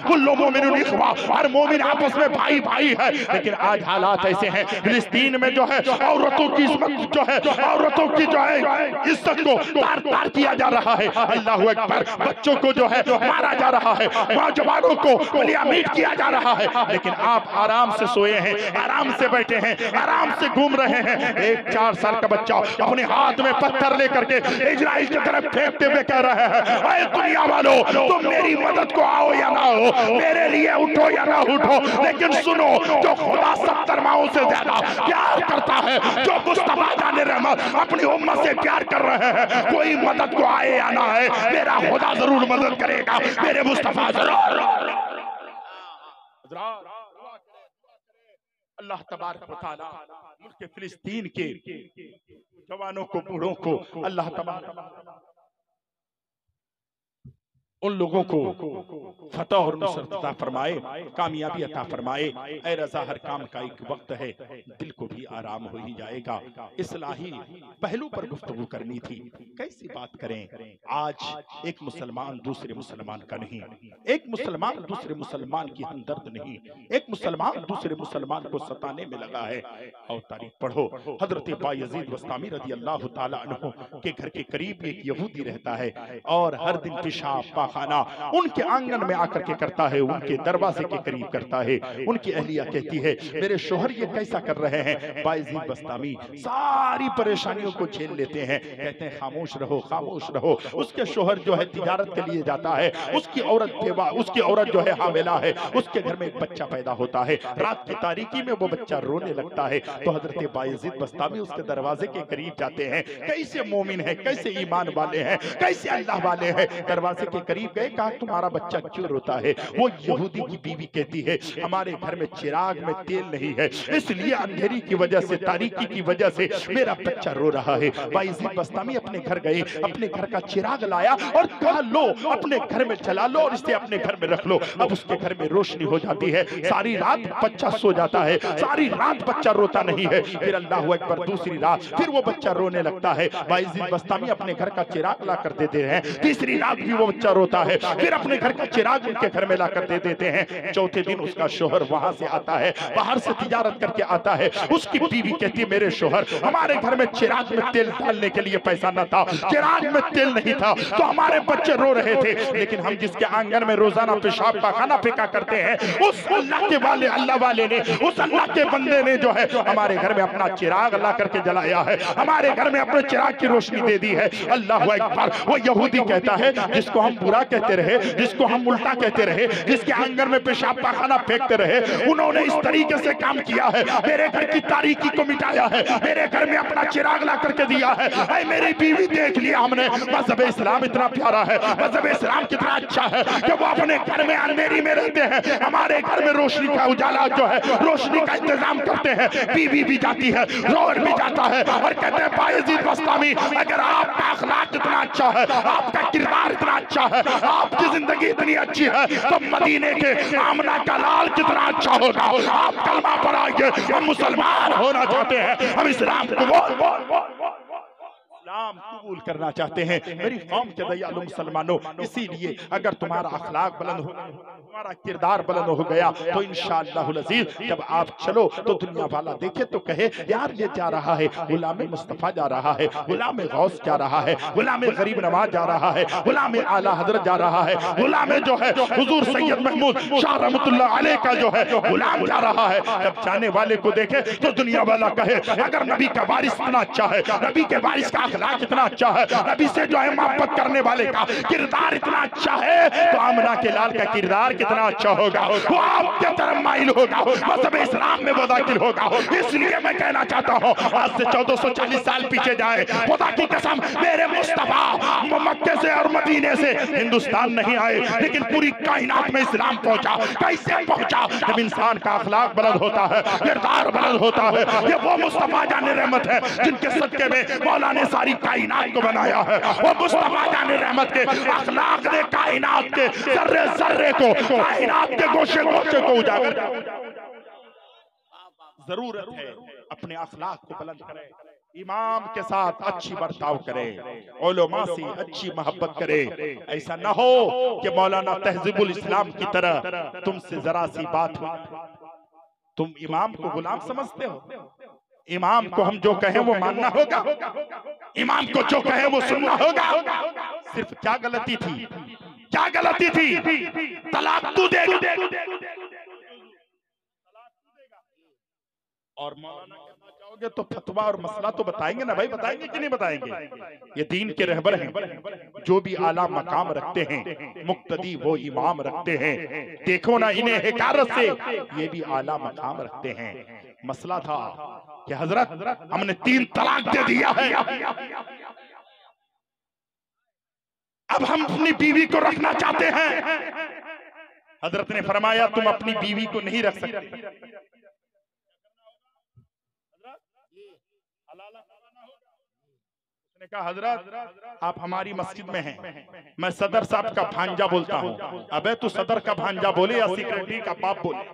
कुल्लु मोमिनुन इख्वा, हर मोमिन आपस में भाई भाई है। लेकिन आज हालात ऐसे हैं, फिलिस्तीन में जो है औरतों की इज्जत जो है, औरतों की जो है इज्जत को तार तार किया जा रहा है। अल्लाह अकबर, बच्चों को जो है मारा जा रहा है, नौजवानों को बलियामीट किया जा रहा है। लेकिन आप आराम से सोए हैं, आराम से बैठे हैं, आराम से घूम रहे हैं। एक 4 साल का बच्चा अपने हाथ में पत्थर लेकर के इजराइल की तरफ फेंकते हुए कह रहा है, ऐ दुनिया वालों, तुम मेरी मदद को आओ या ना हो, मेरे लिए उठो या ना उठो, लेकिन सुनो, जो खुदा 70 माओं से ज्यादा प्यार करता है, जो मुस्तफा जाने रहमत अपनी उम्मत से प्यार कर रहे हैं, कोई मदद को आए या ना आए, मेरा खुदा जरूर मदद करेगा, मेरे मुस्तफा जरूर। अल्लाह तबारक व तआला मुल्क फिलिस्तीन के जवानों को, बूढ़ों को अल्लाह तबारक उन लोगों को फतह और नुसरत अता फरमाए, कामयाबी अता फरमाए। ऐ रज़ा, हर काम का एक वक्त है, दिल को भी आराम हो ही जाएगा। इस्लाही पहलू पर गुफ्तगू करनी थी। कैसी बात करें, आज एक मुसलमान दूसरे मुसलमान का नहीं, एक मुसलमान दूसरे मुसलमान की हमदर्द नहीं, एक मुसलमान दूसरे मुसलमान को सताने में लगा है। और तारीख पढ़ो, हजरत बायजीद बस्तामी रज़ी अल्लाह तआला अन्हु के घर के करीब एक यहूदी रहता है और हर दिन पेशाब खाना उनके आंगन में आकर के करता है, उनके दरवाजे के करीब करता है। उनकी अहलिया कहती है, मेरे शोहर ये कैसा कर रहे हैं? बायजीद बस्तामी सारी परेशानियों को झेल लेते हैं, कहते हैं खामोश रहो, खामोश रहो। उसके शोहर जो है तिजारत के लिए जाता है, उसकी औरत जो है हामिला है, उसके घर में एक बच्चा पैदा होता है। रात की तारीकी में वो बच्चा रोने लगता है, तो हजरत बायजीद बस्तामी उसके दरवाजे के करीब जाते हैं। कैसे मोमिन है, कैसे ईमान वाले हैं, कैसे अल्लाह वाले हैं। दरवाजे के करीब गए, कहा तुम्हारा बच्चा क्यों रोता है? वो यहूदी की बीवी कहती है, हमारे घर में चिराग में तेल नहीं है, इसलिए अंधेरी की वजह से, तारीकी की वजह से मेरा बच्चा रो रहा है। बायजीद बस्तामी अपने घर गए, अपने घर का चिराग लाया और कहा लो अपने घर में चला लो और इसे अपने घर में रख लो। अब उसके घर में रोशनी हो जाती है, सारी रात बच्चा सो जाता है, सारी रात बच्चा रोता नहीं है। फिर अल्लाह अकबर, दूसरी रात फिर वो बच्चा रोने लगता है। बायजीद बस्तामी अपने घर का चिराग ला कर देते हैं। तीसरी रात भी वो बच्चा रोता है, फिर अपने घर का चिराग उनके घर में लाकर दे देते हैं। चौथे दिन उसका शोहर वहां से आता है, बाहर से तिजारत करके आता है। उसकी बीवी कहती है, मेरे शोहर, हमारे घर में चिराग में तेल डालने के लिए पैसा न था, चिराग में तेल नहीं था, तो हमारे बच्चे रो रहे थे। लेकिन हम जिसके आंगन में रोजाना पेशाब का खाना फेंका करते हैं, उस अल्लाह के वाले, अल्लाह वाले ने, उस अल्लाह के बंदे ने जो है हमारे घर में अपना चिराग ला करके जलाया है, हमारे घर में अपने चिराग की रोशनी दे दी है। अल्लाह अकबर। वो यहूदी कहता है, जिसको हम बुरा कहते रहे, जिसको हम उल्टा कहते रहे, जिसके आंगन में पेशाब का खाना फेंकते रहे, उन्होंने इस तरीके से काम किया है, मेरे घर की तारीकी को मिटाया है, मेरे घर में अपना चिराग ला करके दिया है। ऐ मेरी बीवी, देख लिया हमने, मजहब इस्लाम इतना प्यारा है, मजहब इस्लाम कितना अच्छा है कि वो अपने घर में अंधेरी में रहते हैं, हमारे घर में रोशनी का उजाला जो है, रोशनी का इंतजाम करते हैं। बीवी भी जाती है, रोर भी जाता है और कहते हैं, बायजीद बस्तामी, अगर आपका अखलाक इतना अच्छा है, आपका किरदार इतना अच्छा है, आपकी जिंदगी इतनी अच्छी है, तो मदीने के आमना का लाल कितना अच्छा होगा। आप कलमा पढ़ाइए, हम मुसलमान होना चाहते हैं, हम इस्लाम इस्लाम कबूल करना चाहते हैं। मेरी कौम के दयालु मुसलमानों, इसीलिए अगर तुम्हारा अखलाक बुलंद हो, तुम्हारा किरदार बुलंद हो गया, तो इंशाअल्लाहुल अज़ीज़ जब आप चलो तो दुनिया वाला देखे तो कहे, यार ये जा रहा है, गुलाम मुस्तफा जा रहा है, गुलाम गौस जा रहा है, गुलाम गरीब नवाज जा रहा है, गुलाम आला हजरत जा रहा है, गुलाम जो है हुजूर सैयद महमूद शाह रहमतुल्लाह अलैह का जो है गुलाम जा रहा है। जब जाने वाले को देखे तो दुनिया वाला कहे, अगर नबी का वारिस इतना अच्छा है, नबी के वारिस का अखलाक इतना अच्छा है, नबी से जो है मोहब्बत करने वाले का किरदार इतना अच्छा है, तो आमना के लाल का किरदार कितना अच्छा होगा, वो आपके तरफ माइल होगा, मज़हब इस्लाम में वो दाखिल होगा। इसलिए मैं कहना चाहता हूँ, आज से 1440 साल पीछे जाए, खुदा की कसम, मेरे मुस्तफा मक्के से और मदीने से हिंदुस्तान नहीं आए, लेकिन पूरी कायनात में इस्लाम पहुंचा। कैसे पहुंचा? जब इंसान का अखलाक बुलंद होता है, किरदार बुलंद होता है। ये वो मुस्तफा जाने रहमत है जिनके सदके में मौला ने सारी कायनात को बनाया है। वो मुस्तफा जाने रहमत के अखलाक ने कायनात के जर्रे जर्रे को, कायनात के गोशे गोशे को उजागर। जरूरत है अपने अखलाक को बुलंद करें, इमाम के साथ अच्छी बर्ताव करे, उलमा से अच्छी मोहब्बत करे। ऐसा ना हो कि मौलाना तहजीबुल इस्लाम की तरह तुमसे जरा सी बात हो, तुम इमाम को गुलाम समझते हो। इमाम को हम जो कहें वो मानना होगा, इमाम को जो कहें वो सुनना होगा। सिर्फ क्या गलती थी, क्या गलती थी? तलाक तू देगा और मौलाना के पास जाओगे तो फतवा और मसला तो बताएंगे ना भाई, बताएंगे कि नहीं बताएंगे? ये दीन के रहबर हैं, जो भी आला मकाम रखते हैं, मुक्तदी वो इमाम रखते हैं। देखो ना इन्हें हिकारत से ये भी आला मकाम रखते हैं। मसला था कि हजरत हमने 3 तलाक दे दिया है, अब हम अपनी बीवी को रखना चाहते हैं। हजरत ने फरमाया तुम अपनी बीवी को नहीं रख सकते। उसने कहा हजरत आप हमारी मस्जिद में हैं, मैं सदर साहब का भांजा बोलता हूँ। अबे तू सदर का भांजा बोले या सेक्रेटरी का बाप बोले,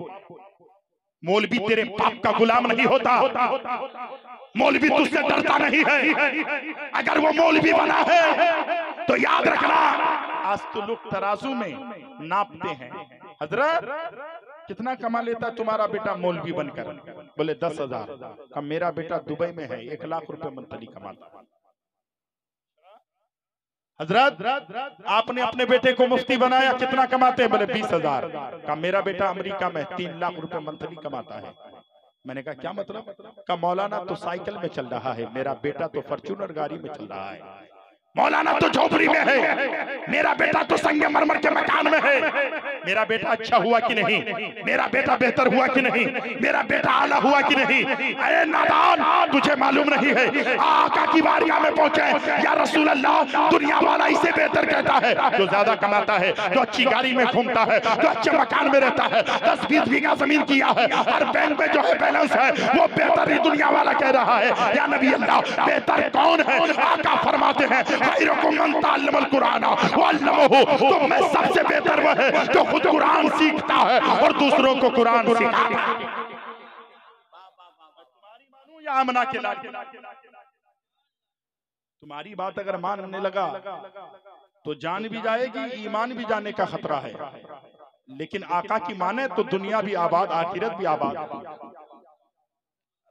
मौलवी तेरे बाप का गुलाम नहीं होता, मौलवी तुझसे डरता नहीं है। अगर वो मौलवी बना है तो याद रखना, आज तो लोग तराजू में नापते हैं। हजरत कितना कमा लेता तुम्हारा बेटा मौलवी बनकर? बोले 10,000। का मेरा बेटा दुबई में है, 1 लाख रुपए मंथली कमाता। हजरत आपने अपने बेटे को मुफ्ती बनाया, कितना कमाते हैं? बोले 20,000। का मेरा बेटा अमेरिका में 3 लाख रुपए मंथली कमाता है। मैंने कहा क्या मतलब? का मौलाना तो साइकिल में चल रहा है, मेरा बेटा तो फॉर्च्यूनर गाड़ी में चल रहा है। मौलाना तो झोपड़ी में है, मेरा बेटा तो संगमरमर के मकान में है। मेरा बेटा अच्छा हुआ कि नहीं? मेरा बेटा बेहतर हुआ कि नहीं? मेरा बेटा आला हुआ कि नहीं? अरे नादान, तुझे मालूम नहीं है आका की बारगाह में पहुंचे, या रसूल अल्लाह दुनिया वाला इसे बेहतर कहता है जो ज्यादा कमाता है, जो अच्छी गाड़ी में घूमता है, जो अच्छे मकान में रहता है, 10-20 बीघा जमीन किया है और बैंक में जो है बैलेंस है, वो बेहतर ही दुनिया वाला कह रहा है। या नबी अल्लाह बेहतर कौन है? आका फरमाते हैं तो मैं सबसे बेहतर वह है जो खुद कुरान सीखता है और दूसरों को कुरान सिखाता है। तुम्हारी मानूं या आमना के लाके? तुम्हारी बात अगर मानने लगा तो जान भी जाएगी, ईमान भी जाने का खतरा है। लेकिन आका की माने तो दुनिया भी आबाद, आखिरत भी आबाद।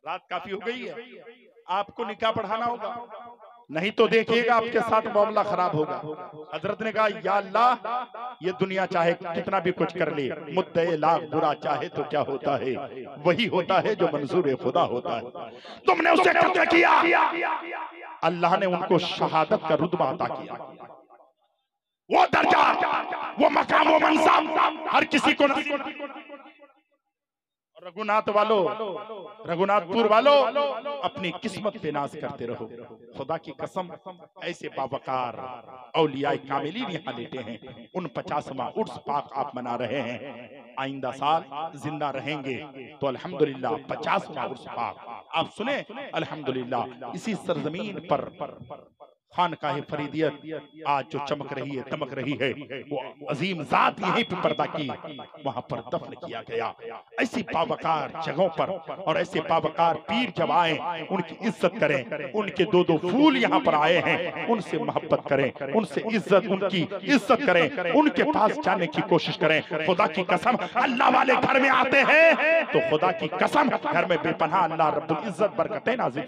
रात काफी हो गई है, आपको निकाह पढ़ाना होगा, नहीं तो देखिएगा आपके साथ मामला खराब होगा। हजरत ने कहा या अल्लाह ये दुनिया चाहे कितना भी कुछ कर ले, मुद्दे लाख बुरा चाहे तो क्या होता है, वही होता है जो मंजूर खुदा होता है। तुमने उसे कत्ल किया, अल्लाह ने उनको शहादत का रुतबा अता किया। वो दर्जा, वो मकाम, वो मनसब हर किसी को नहीं। रघुनाथ वालों, रघुनाथपुर वालों, अपनी किस्मत पे नाज करते रहो। खुदा की कसम ऐसे बावकार औलियाए कामिलीन यहाँ लेटे हैं। उन 50वां उर्स पाक आप मना रहे हैं। आइंदा साल जिंदा रहेंगे तो अल्हम्दुलिल्लाह 50वां उर्स पाक आप सुने। अल्हम्दुलिल्लाह इसी सरजमीन पर खानकाह फरीदियत आज जो चमक रही है, दमक रही है, वो अजीम जात यहीं पे पर्दा की, वहां पर दफन किया गया। ऐसी बावकार जगहों पर और ऐसे बावकार पीर जब आए उनकी इज्जत करें। उनके 2-2 फूल यहाँ पर आए हैं, उनसे मोहब्बत करें, उनसे इज्जत, उनकी इज्जत करें, उनके पास जाने की कोशिश करें। खुदा की कसम अल्लाह वाले घर में आते हैं तो खुदा की कसम घर में बेपनाह अल्लाह रब्बुल इज्जत बरकतें नाज़िल।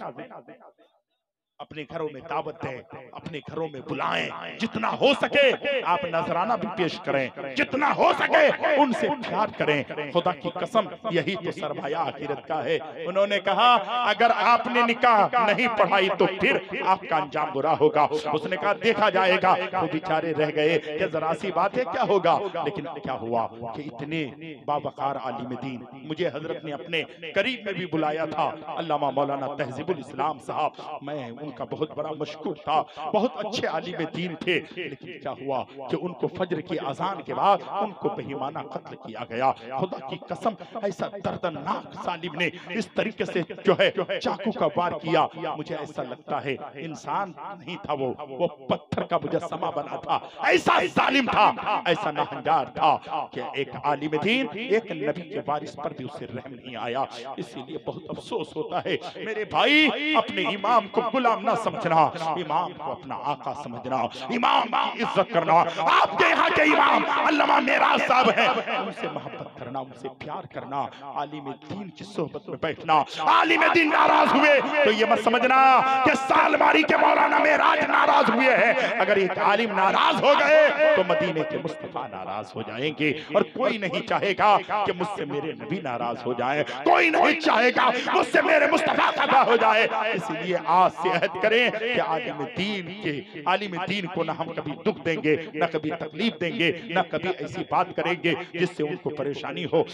अपने घरों में दावत दें, अपने घरों में बुलाएं, जितना हो सके आप नजराना भी पेश करें, जितना हो सके उनसे प्यार करें। खुदा की कसम यही तो सरमाया आखिरत का है। उन्होंने कहा अगर आपने निकाह नहीं पढ़ाई तो फिर आपका अंजाम बुरा होगा। उसने कहा देखा जाएगा। वो बेचारे रह गए कि जरा सी बात है क्या होगा, लेकिन क्या हुआ कि इतने बावकार आलिम दीन मुझे हजरत ने अपने करीब में भी बुलाया था, अल्लामा मौलाना तहजीबुल इस्लाम साहब। मैं उनका बहुत बड़ा मशकूर था, बहुत अच्छे आलिम दीन थे, लेकिन क्या हुआ कि उनको फजर की अजान के बाद उनको बेईमाना कत्ल किया गया। खुदा की कसम, ऐसा दर्दनाक जालिम ने इस तरीके से जो है चाकू का वार किया, मुझे ऐसा लगता है इंसान नहीं था, वो पत्थर का मुजस्समा बना था। ऐसा जालिम था, ऐसा नाहंगार था कि एक आलिम दीन, एक नबी के वारिस पर भी उसे रहम नहीं आया। इसीलिए बहुत अफसोस होता है मेरे भाई, अपने इमाम को गुलाम ना समझना, इमाम को अपना आका समझना, इमाम की इज्जत करना। आपके यहाँ के इमाम अल्लामा मेराज साहब है, उनसे मोहब्बत करना, उनसे प्यार करना, आलिम दीन की सोहबत में बैठना। आलिम दीन नाराज हुए तो ये मत समझना कि सालमारी के मौलाना मेराज नाराज हुए हैं। अगर एक आलिम नाराज हो गए तो मदीने के मुस्तफा नाराज हो जाएंगे, और कोई नहीं चाहेगा कि मुझसे मेरे नबी नाराज हो जाए, कोई नहीं चाहेगा मुझसे मेरे मुस्तफा खफा हो जाए। इसलिए आज से अहद करें कि आलिम दीन को ना हम कभी दुख देंगे, ना कभी तकलीफ देंगे, ना कभी ऐसी बात करेंगे जिससे उनको परेशानी हो।